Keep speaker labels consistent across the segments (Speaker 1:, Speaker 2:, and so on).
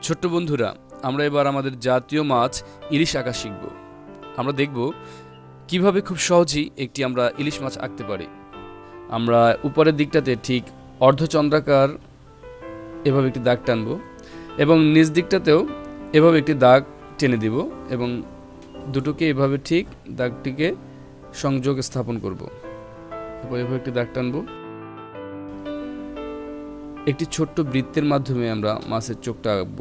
Speaker 1: ছোট্ট বন্ধুরা, আমরা এবার আমাদের জাতীয় মাছ ইলিশ আঁকা শিখব। আমরা দেখব কিভাবে খুব সহজেই একটি আমরা ইলিশ মাছ আঁকতে পারি। আমরা উপরের দিকটাতে ঠিক অর্ধচন্দ্রাকার এভাবে একটি দাগ টানব এবং নিচ দিকটাতেও এভাবে একটি দাগ টেনে দিব এবং দুটোকে এভাবে ঠিক দাগটিকে সংযোগ স্থাপন করব। এরপর এভাবে একটি দাগ টানব। একটি ছোট্ট বৃত্তের মাধ্যমে আমরা মাছের চোখটা আঁকব।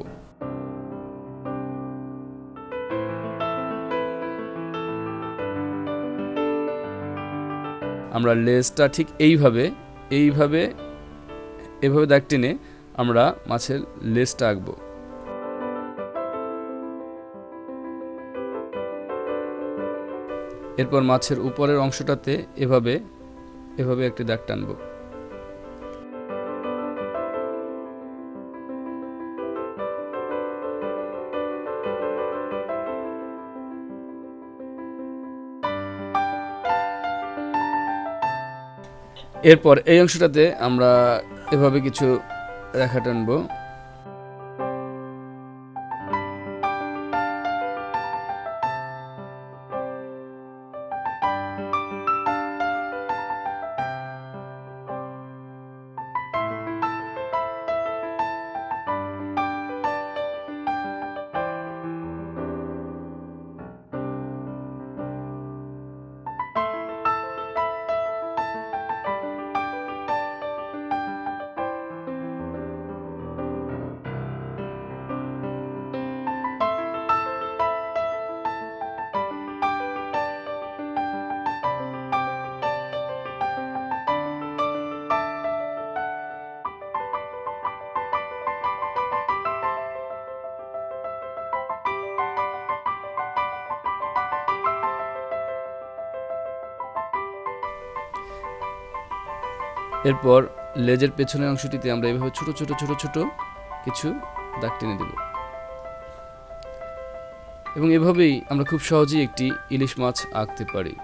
Speaker 1: আমরা লেজটা ঠিক এইভাবে দাগ টেনে আমরা মাছের লেজটা আঁকব। এরপর মাছের উপরের অংশটাতে এভাবে একটি দাগ টানব। এরপর এই অংশটাতে আমরা এভাবে কিছু রেখা টানবো। এরপর লেজের পেছনের অংশটিতে আমরা এভাবে ছোট ছোট কিছু দাগ টেনে দেব এবং এভাবেই আমরা খুব সহজেই একটি ইলিশ মাছ আঁকতে পারি।